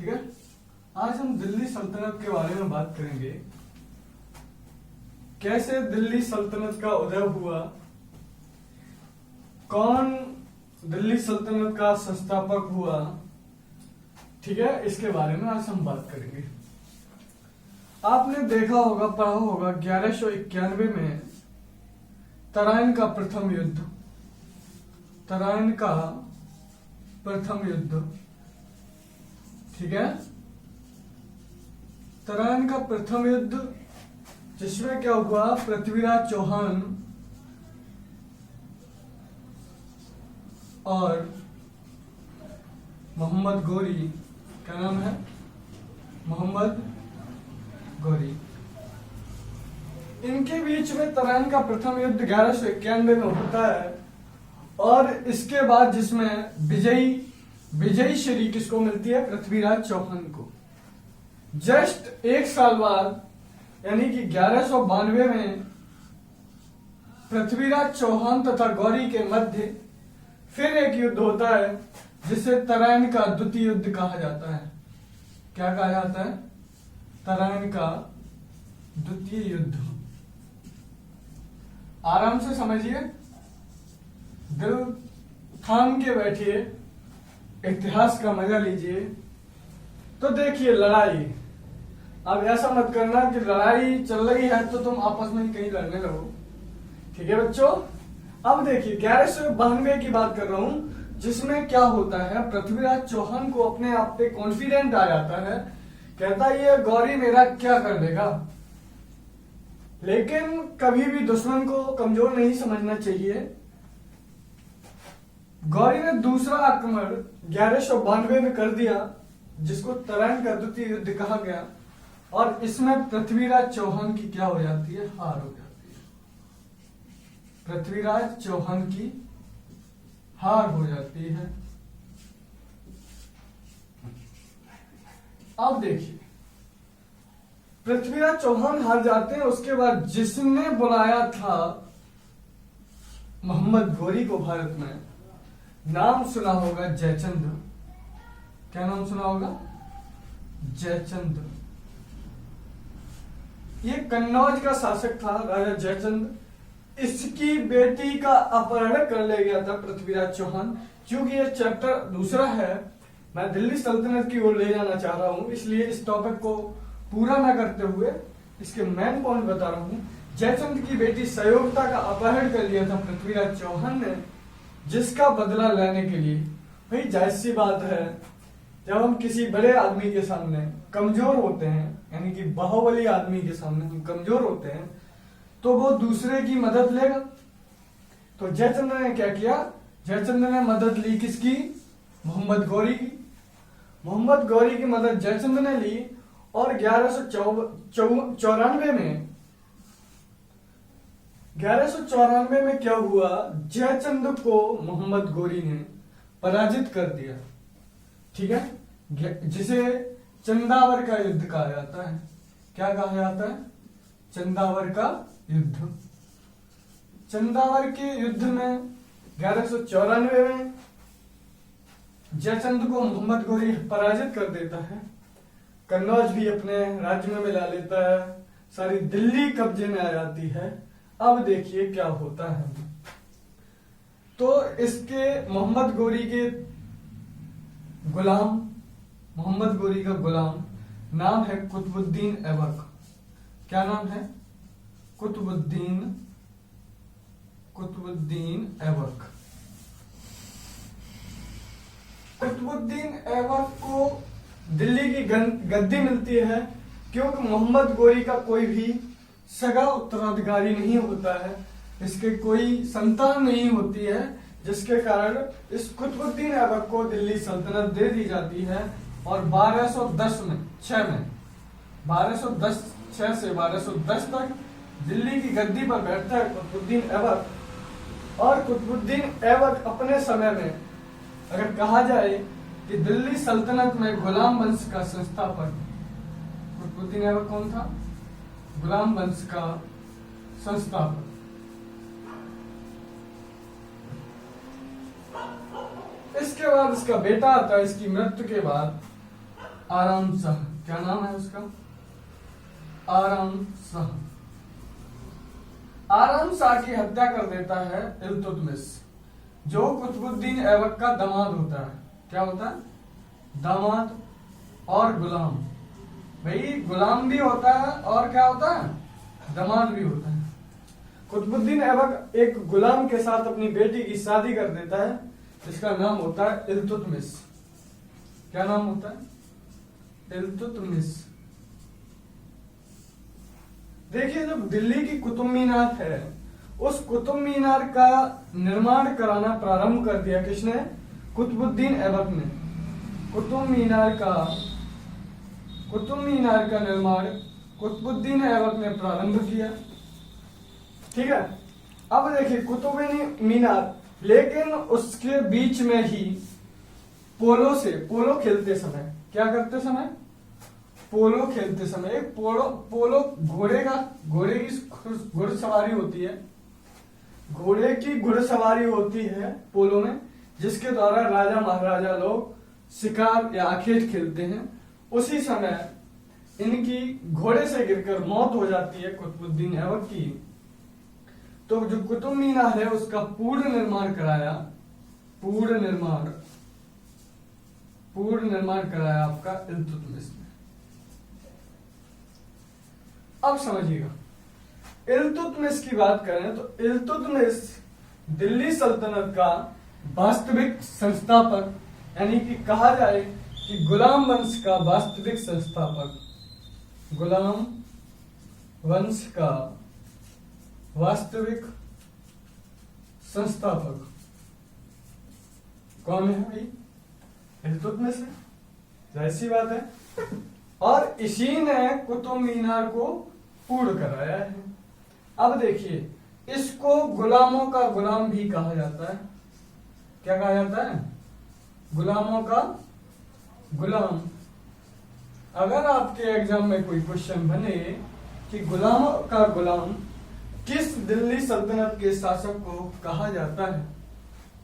ठीक है। आज हम दिल्ली सल्तनत के बारे में बात करेंगे। कैसे दिल्ली सल्तनत का उदय हुआ, कौन दिल्ली सल्तनत का संस्थापक हुआ, ठीक है, इसके बारे में आज हम बात करेंगे। आपने देखा होगा, पढ़ा होगा 1191 में तराइन का प्रथम युद्ध, तराइन का प्रथम युद्ध, ठीक है। तराइन का प्रथम युद्ध जिसमें क्या हुआ, पृथ्वीराज चौहान और मोहम्मद गोरी, क्या नाम है, मोहम्मद गोरी, इनके बीच में तराइन का प्रथम युद्ध 1191 में होता है। और इसके बाद जिसमें विजयी श्री किसको मिलती है, पृथ्वीराज चौहान को। जस्ट एक साल बाद यानी कि 1192 में पृथ्वीराज चौहान तथा गौरी के मध्य फिर एक युद्ध होता है जिसे तराइन का द्वितीय युद्ध कहा जाता है। क्या कहा जाता है, तराइन का द्वितीय युद्ध। आराम से समझिए, दिल थाम के बैठिए, इतिहास का मजा लीजिए। तो देखिए लड़ाई, अब ऐसा मत करना कि लड़ाई चल रही है तो तुम आपस में कहीं लड़ने लगो, ठीक है बच्चों। अब देखिए 1192 की बात कर रहा हूं, जिसमें क्या होता है, पृथ्वीराज चौहान को अपने आप पे कॉन्फिडेंट आ जाता है, कहता है ये गौरी मेरा क्या कर देगा। लेकिन कभी भी दुश्मन को कमजोर नहीं समझना चाहिए। गौरी ने दूसरा आक्रमण 1192 में कर दिया, जिसको तराइन का द्वितीय युद्ध कहा गया। और इसमें पृथ्वीराज चौहान की क्या हो जाती है, हार हो जाती है। पृथ्वीराज चौहान की हार हो जाती है। अब देखिए, पृथ्वीराज चौहान हार जाते हैं। उसके बाद जिसने बुलाया था मोहम्मद गोरी को भारत में, नाम सुना होगा जयचंद। क्या नाम सुना होगा, जयचंद। ये कन्नौज का शासक था, राजा जयचंद। इसकी बेटी का अपहरण कर ले गया था पृथ्वीराज चौहान। क्योंकि ये चैप्टर दूसरा है, मैं दिल्ली सल्तनत की ओर ले जाना चाह रहा हूं, इसलिए इस टॉपिक को पूरा ना करते हुए इसके मेन पॉइंट बता रहा हूं। जयचंद की बेटी सयोगता का अपहरण कर लिया था पृथ्वीराज चौहान ने, जिसका बदला लेने के लिए, भाई जाहिर सी बात है, जब हम किसी बड़े आदमी के सामने कमजोर होते हैं, यानी कि बाहुबली आदमी के सामने हम कमजोर होते हैं, तो वो दूसरे की मदद लेगा। तो जयचंद ने क्या किया, जयचंद ने मदद ली किसकी, मोहम्मद गौरी की। मोहम्मद गौरी की मदद जयचंद ने ली। और 1194 में क्या हुआ, जयचंद को मोहम्मद गौरी ने पराजित कर दिया, ठीक है, जिसे चंदावर का युद्ध कहा जाता है। क्या कहा जाता है, चंदावर का युद्ध। चंदावर के युद्ध में 1194 में जयचंद को मोहम्मद गौरी पराजित कर देता है। कन्नौज भी अपने राज्य में मिला लेता है, सारी दिल्ली कब्जे में आ जाती है। अब देखिए क्या होता है। तो इसके मोहम्मद गौरी के गुलाम, मोहम्मद गौरी का गुलाम नाम है कुतुबुद्दीन ऐबक। क्या नाम है, कुतुबुद्दीन ऐबक। कुतुबुद्दीन ऐबक को दिल्ली की गद्दी मिलती है, क्योंकि मोहम्मद गौरी का कोई भी सगा उत्तराधिकारी नहीं होता है, इसके कोई संतान नहीं होती है, जिसके कारण इस कुतुबुद्दीन ऐबक को दिल्ली सल्तनत दे दी जाती है। और 1210 में 6 से 1210 तक दिल्ली की गद्दी पर बैठता है कुतुबुद्दीन ऐबक। और कुतुबुद्दीन ऐबक अपने समय में, अगर कहा जाए कि दिल्ली सल्तनत में गुलाम वंश का संस्थापक, कुतुबुद्दीन ऐबक कौन था, गुलाम वंश का संस्थापक। इसके बाद इसका बेटा आता है। इसकी मृत्यु के बाद आराम शाह, क्या नाम है उसका? आराम शाह। आराम शाह की हत्या कर देता है इल्तुतमिश, जो कुतुबुद्दीन ऐबक का दामाद होता है। क्या होता है? दामाद और गुलाम। भाई गुलाम भी होता है और क्या होता है? दामाद भी होता है। कुतुबुद्दीन ऐबक एक गुलाम के साथ अपनी बेटी की शादी कर देता है, जिसका नाम होता है इल्तुतमिश। क्या नाम होता है? इल्तुतमिश। देखिए, जब दिल्ली की कुतुब मीनार है, उस कुतुब मीनार का निर्माण कराना प्रारंभ कर दिया किसने? कुतुबुद्दीन ऐबक ने। कुतुब मीनार का निर्माण कुतुबुद्दीन ऐबक ने प्रारंभ किया। ठीक है। अब देखिए कुतुब मीनार, लेकिन उसके बीच में ही पोलो खेलते समय, क्या करते समय? पोलो खेलते समय, एक पोलो घोड़े की घुड़सवारी होती है। घोड़े की घुड़सवारी होती है पोलो में, जिसके द्वारा राजा महाराजा लोग शिकार या आखेट खेलते हैं। उसी समय इनकी घोड़े से गिरकर मौत हो जाती है कुतुबुद्दीन ऐबक की। तो जो कुतुब मीनार है उसका पूर्ण निर्माण कराया आपका इल्तुतमिश ने। अब समझिएगा, इल्तुतमिश की बात करें तो इल्तुतमिश दिल्ली सल्तनत का वास्तविक संस्थापक, यानी कि कहा जाए कि गुलाम वंश का वास्तविक संस्थापक, गुलाम वंश का वास्तविक संस्थापक कौन है भाई? इल्तुतमिश है, जाहिर सी बात है। और इसी ने कुतुब मीनार को पूर्ण कराया है। अब देखिए, इसको गुलामों का गुलाम भी कहा जाता है। क्या कहा जाता है? गुलामों का गुलाम। अगर आपके एग्जाम में कोई क्वेश्चन बने कि गुलामों का गुलाम किस दिल्ली सल्तनत के शासक को कहा जाता है,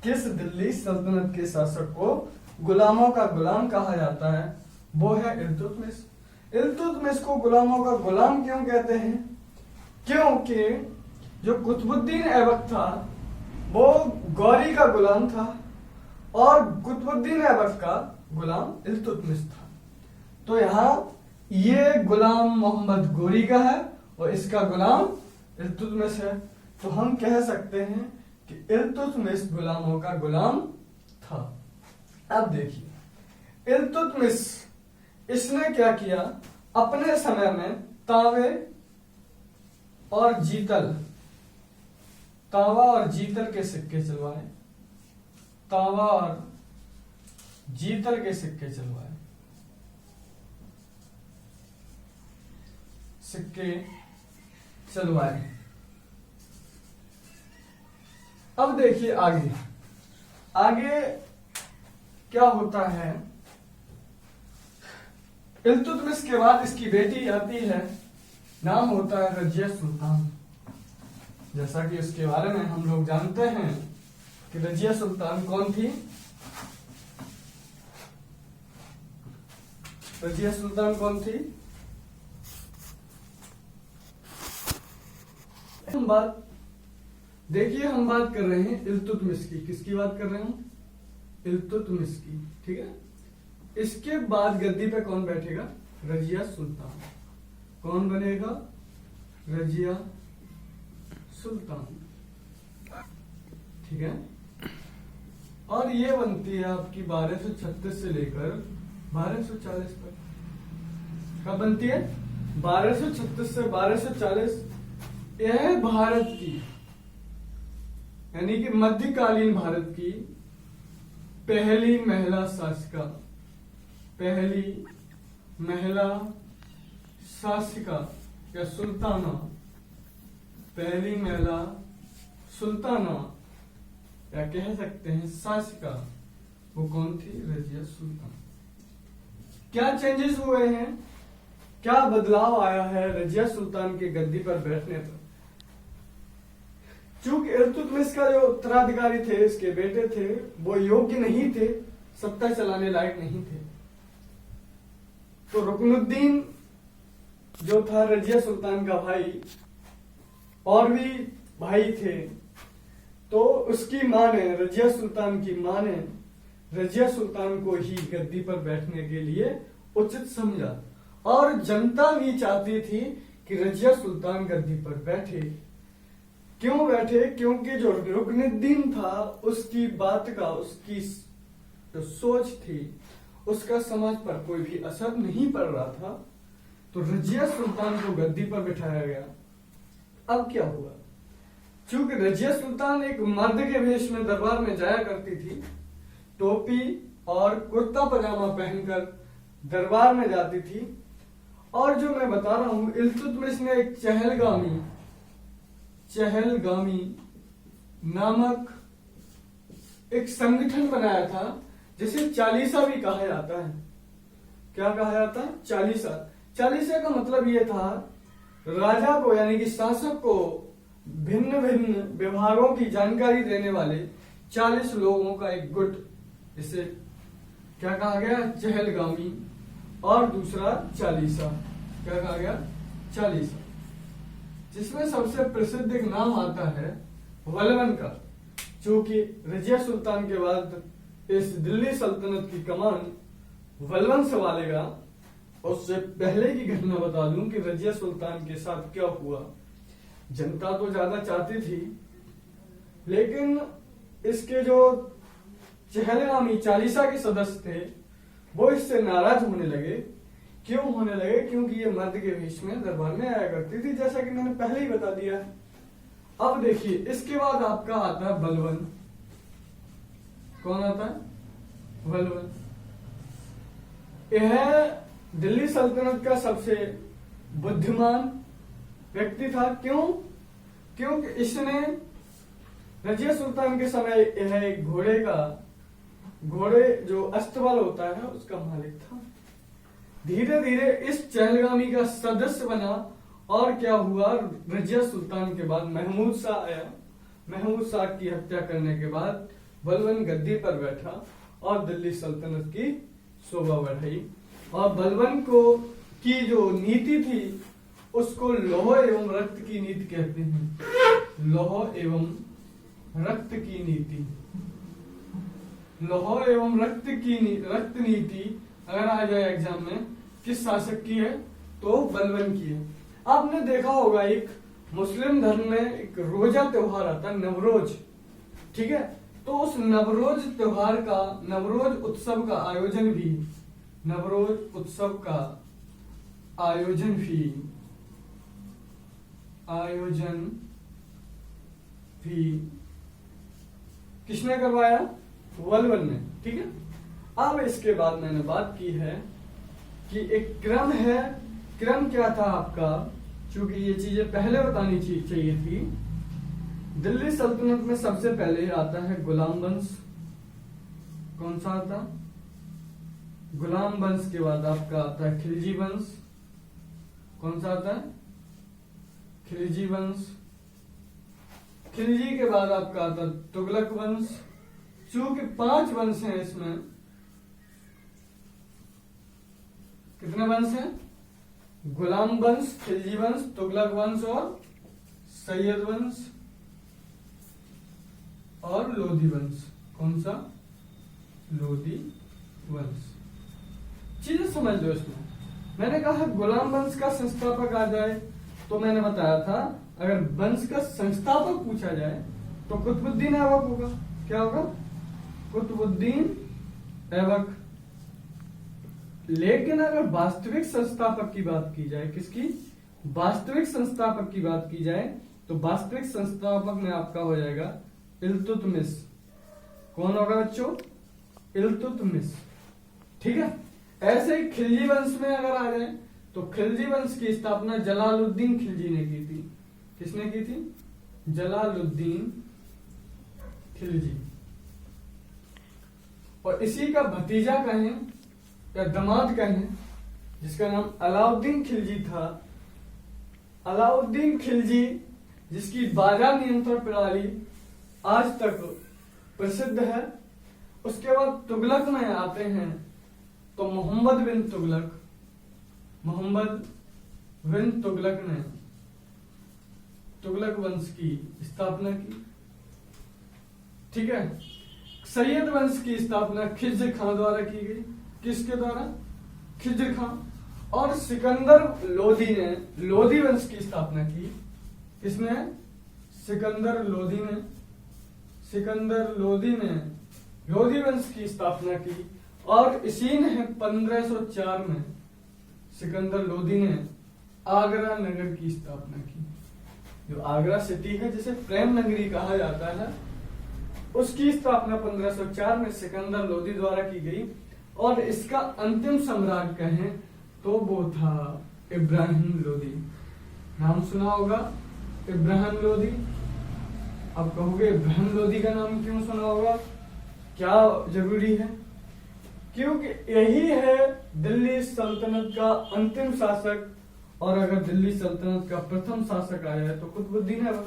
किस दिल्ली सल्तनत के शासक को गुलामों का गुलाम कहा जाता है, वो है इल्तुतमिश। इल्तुतमिश को गुलामों का गुलाम क्यों कहते हैं? क्योंकि जो कुतुबुद्दीन ऐबक था वो गौरी का गुलाम था और कुतुबुद्दीन ऐबक का गुलाम इल्तुतमिश था। तो यहाँ ये गुलाम मोहम्मद गौरी का है और इसका गुलाम इल्तुतमिश है। तो हम कह सकते हैं कि इल्तुतमिश गुलामों का गुलाम था। अब देखिए, इल्तुतमिश इसने क्या किया? अपने समय में तावे और जीतल के सिक्के चलवाए। तावा और जीतल के सिक्के चलवाए। अब देखिए आगे क्या होता है। इल्तुतमिश के बाद इसकी बेटी आती है, नाम होता है रजिया सुल्तान। जैसा कि उसके बारे में हम लोग जानते हैं कि रजिया सुल्तान कौन थी? रजिया सुल्तान कौन थी? हम बात कर रहे हैं इल्तुतमिश की। किसकी बात कर रहे हैं? इल्तुतमिश की। ठीक है। इसके बाद गद्दी पे कौन बैठेगा? रजिया सुल्तान। कौन बनेगा? रजिया सुल्तान। ठीक है। और ये बनती है आपकी 1236 से लेकर 1240 तक। कब बनती है? 1236 से 1240। यह भारत की, यानी कि मध्यकालीन भारत की पहली महिला शासिका, या सुल्ताना, पहली महिला सुल्ताना या कह सकते हैं शासिका, वो कौन थी? रजिया सुल्तान। क्या चेंजेस हुए हैं, क्या बदलाव आया है रजिया सुल्तान के गद्दी पर बैठने पर? चूंकि इल्तुतमिश का जो उत्तराधिकारी थे, इसके बेटे थे, वो योग्य नहीं थे, सत्ता चलाने लायक नहीं थे। तो रुकनुद्दीन जो था रजिया सुल्तान का भाई, और भी भाई थे, तो उसकी माँ ने, रजिया सुल्तान की माँ ने रजिया सुल्तान को ही गद्दी पर बैठने के लिए उचित समझा, और जनता भी चाहती थी कि रजिया सुल्तान गद्दी पर बैठे। क्यों बैठे? क्योंकि जो रुकनुद्दीन था उसकी बात का, उसकी जो सोच थी, उसका समाज पर कोई भी असर नहीं पड़ रहा था, तो रजिया सुल्तान को गद्दी पर बिठाया गया। अब क्या हुआ? चूंकि रजिया सुल्तान एक मर्द के वेश में दरबार में जाया करती थी, टोपी और कुर्ता पजामा पहनकर दरबार में जाती थी, और जो मैं बता रहा हूं, इल्तुतमिश ने एक चहलगामी नामक एक संगठन बनाया था, जिसे चालीसा भी कहा जाता है। क्या कहा जाता है? चालीसा। चालीसा का मतलब यह था, राजा को यानी कि शासक को भिन्न भिन्न विभागों की जानकारी देने वाले 40 लोगों का एक गुट, इसे क्या कहा गया? चहलगामी। और दूसरा चालीसा। क्या कहा गया? चालीसा। जिसमें सबसे प्रसिद्ध एक नाम आता है वलवन का, चूंकि रजिया सुल्तान के बाद इस दिल्ली सल्तनत की कमान वलवन संभालेगा। उससे पहले की घटना बता दूं कि रजिया सुल्तान के साथ क्या हुआ। जनता तो ज्यादा चाहती थी, लेकिन इसके जो चहलगामी चालीसा के सदस्य थे वो इससे नाराज होने लगे। क्यों होने लगे? क्योंकि ये मर्द के वेश में दरबार में आया करती थी, जैसा कि मैंने पहले ही बता दिया है। अब देखिए, इसके बाद आपका आता है बलवन। कौन आता है? बलवन। यह दिल्ली सल्तनत का सबसे बुद्धिमान व्यक्ति था। क्यों? क्योंकि इसने रजिया सुल्तान के समय यह एक घोड़े जो अस्तबल होता है उसका मालिक था। धीरे धीरे इस चहलगामी का सदस्य बना, और क्या हुआ? रजिया सुल्तान के बाद महमूद शाह आया। महमूद शाह की हत्या करने के बाद बलवन गद्दी पर बैठा और दिल्ली सल्तनत की शोभा बढ़ाई। और बलवन की जो नीति थी उसको लौह एवं रक्त की नीति कहते हैं। लौह एवं रक्त की नीति। लौह एवं रक्त नीति अगर आ जाए एग्जाम में, किस शासक की है? तो बलवन की है। आपने देखा होगा एक मुस्लिम धर्म में एक रोजा त्योहार आता है, नवरोज। ठीक है, तो उस नवरोज त्योहार का, नवरोज उत्सव का आयोजन भी किसने करवाया? वलवन ने। ठीक है, अब इसके बाद मैंने बात की है कि एक क्रम है। क्रम क्या था आपका? चूंकि ये चीजें पहले बतानी चाहिए थी। दिल्ली सल्तनत में सबसे पहले आता है गुलाम वंश। कौन सा आता? गुलाम वंश के बाद आपका आता है खिलजी वंश। कौन सा आता है? खिलजी वंश। खिलजी के बाद आपका आता है तुगलक वंश। चूंकि 5 वंश हैं इसमें, कितने वंश हैं? गुलाम वंश, खिलजी वंश, तुगलक वंश और सैयद वंश और लोधी वंश। कौन सा? लोधी वंश। चीजें समझ लो इसमें। मैंने कहा गुलाम वंश का संस्थापक आ जाए, तो मैंने बताया था अगर वंश का संस्थापक पूछा जाए तो कुतुबुद्दीन ऐबक होगा। क्या होगा? कुतुबुद्दीन ऐबक। लेकिन अगर वास्तविक संस्थापक की बात की जाए, किसकी? वास्तविक संस्थापक की बात की जाए, तो वास्तविक संस्थापक में आपका हो जाएगा इल्तुतमिश। कौन होगा बच्चों? इल्तुतमिश। ठीक है, ऐसे ही खिलजी वंश में अगर आ जाए तो खिलजी वंश की स्थापना जलालुद्दीन खिलजी ने की थी। किसने की थी? जलालुद्दीन खिलजी। और इसी का भतीजा कहें या दामाद कहें, जिसका नाम अलाउद्दीन खिलजी था। अलाउद्दीन खिलजी, जिसकी बाजार नियंत्रण प्रणाली आज तक प्रसिद्ध है। उसके बाद तुगलक में आते हैं तो मोहम्मद बिन तुगलक। मोहम्मद बिन तुगलक ने तुगलक वंश की स्थापना की। ठीक है, सैयद वंश की स्थापना खिज्र खां द्वारा की गई। किसके द्वारा? खिज्र खां। और सिकंदर लोदी ने लोदी वंश की स्थापना की। किसने? सिकंदर लोदी ने लोदी वंश की स्थापना की। और इसी ने 1504 में सिकंदर लोदी ने आगरा नगर की स्थापना की। जो आगरा सिटी है, जिसे प्रेम नगरी कहा जाता है, उसकी स्थापना 1504 में सिकंदर लोदी द्वारा की गई। और इसका अंतिम सम्राट कहें तो वो था इब्राहिम लोदी। नाम सुना होगा इब्राहिम लोदी। अब कहोगे इब्राहिम लोदी का नाम क्यों सुना होगा, क्या जरूरी है? क्योंकि यही है दिल्ली सल्तनत का अंतिम शासक। और अगर दिल्ली सल्तनत का प्रथम शासक आया है तो कुतुबुद्दीन ऐबक।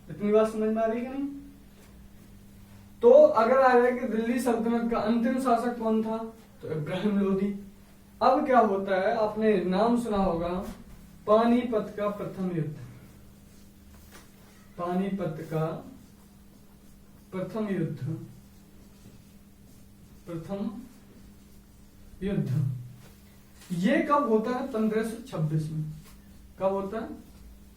इतनी बात समझ में आ रही है कि नहीं? तो अगर आ जाए कि दिल्ली सल्तनत का अंतिम शासक कौन था, तो इब्राहिम लोदी। अब क्या होता है, आपने नाम सुना होगा पानीपत का प्रथम युद्ध। पानीपत का प्रथम युद्ध ये कब होता है? 1526 में। कब होता है?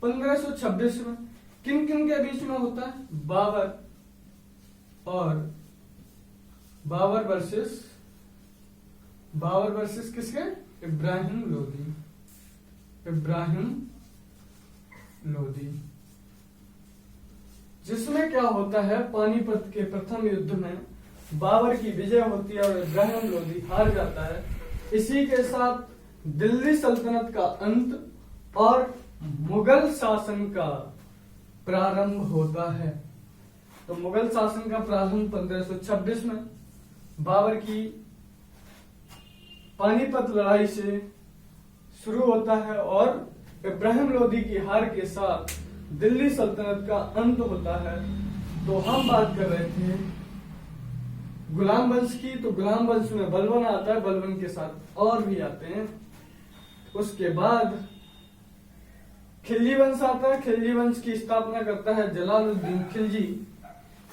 1526 में। किन किन के बीच में होता है? बाबर वर्सेस किसके? इब्राहिम लोदी। जिसमें क्या होता है, पानीपत के प्रथम युद्ध में बाबर की विजय होती है और इब्राहिम लोदी हार जाता है। इसी के साथ दिल्ली सल्तनत का अंत और मुगल शासन का प्रारंभ होता है। तो मुगल शासन का प्रारंभ 1526 में बाबर की पानीपत लड़ाई से शुरू होता है और इब्राहिम लोदी की हार के साथ दिल्ली सल्तनत का अंत होता है। तो हम बात कर रहे थे गुलाम वंश की। तो गुलाम वंश में बलबन आता है, बलबन के साथ और भी आते हैं। उसके बाद खिलजी वंश आता है। खिलजी वंश की स्थापना करता है जलालुद्दीन खिलजी।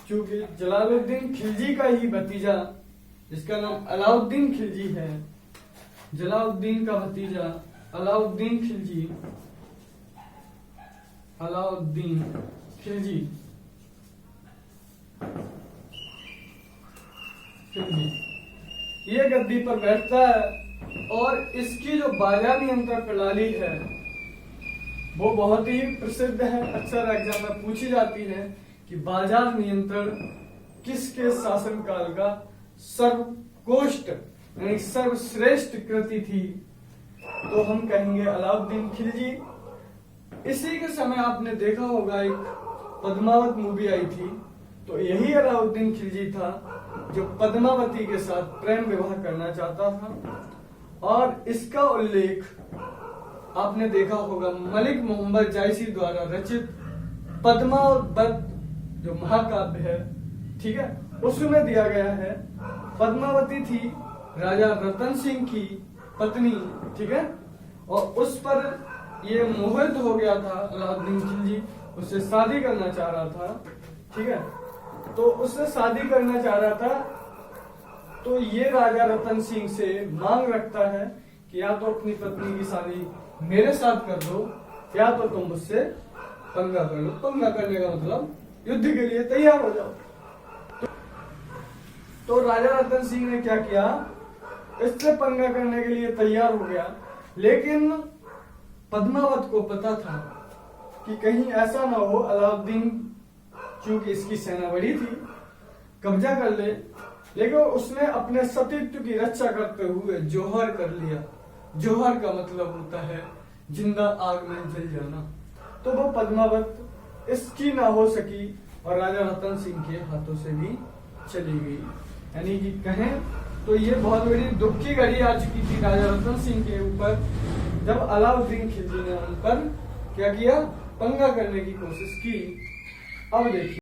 चूंकि जलालुद्दीन खिलजी का ही भतीजा, जिसका नाम अलाउद्दीन खिलजी है, जलालुद्दीन का भतीजा अलाउद्दीन खिलजी ये गद्दी पर बैठता है। और इसकी जो बाजार नियंत्रण प्रणाली है वो बहुत ही प्रसिद्ध है, अक्सर एग्जाम में पूछी जाती है कि बाजार नियंत्रण किसके शासनकाल का सर्वोत्कृष्ट यानी सर्वश्रेष्ठ कृति थी, तो हम कहेंगे अलाउद्दीन खिलजी। इसी के समय आपने देखा होगा एक पद्मावत मूवी आई थी, तो यही अलाउद्दीन खिलजी था जो पद्मावती के साथ प्रेम विवाह करना चाहता था। और इसका उल्लेख आपने देखा होगा मलिक मोहम्मद जायसी द्वारा रचित पद्मावत जो महाकाव्य है, ठीक है, उसमें दिया गया है। पद्मावती थी राजा रतन सिंह की पत्नी, ठीक है, और उस पर ये मोहित हो गया था अलाउद्दीन खिलजी, उससे शादी करना चाह रहा था, ठीक है। तो उससे शादी करना चाह रहा था, तो ये राजा रतन सिंह से मांग रखता है कि या तो अपनी पत्नी की शादी मेरे साथ कर दो या तो तुम मुझसे पंगा कर लो। पंगा करने का मतलब युद्ध के लिए तैयार हो जाओ। तो राजा रतन सिंह ने क्या किया, इससे पंगा करने के लिए तैयार हो गया। लेकिन पद्मावत को पता था कि कहीं ऐसा ना हो अलाउद्दीन, चूंकि इसकी सेना बड़ी थी, कब्जा कर ले। लेकिन उसने अपने सतीत्व की रक्षा करते हुए जौहर कर लिया। जौहर का मतलब होता है जिंदा आग में जल जाना। तो वो पद्मावत इसकी ना हो सकी और राजा रतन सिंह के हाथों से भी चली गई। यानी कि कहें तो ये बहुत बड़ी दुख की घड़ी आ चुकी थी राजा रतन सिंह के ऊपर, जब अलाउद्दीन खिलजी ने उन पर क्या किया, पंगा करने की कोशिश की। अब देखिए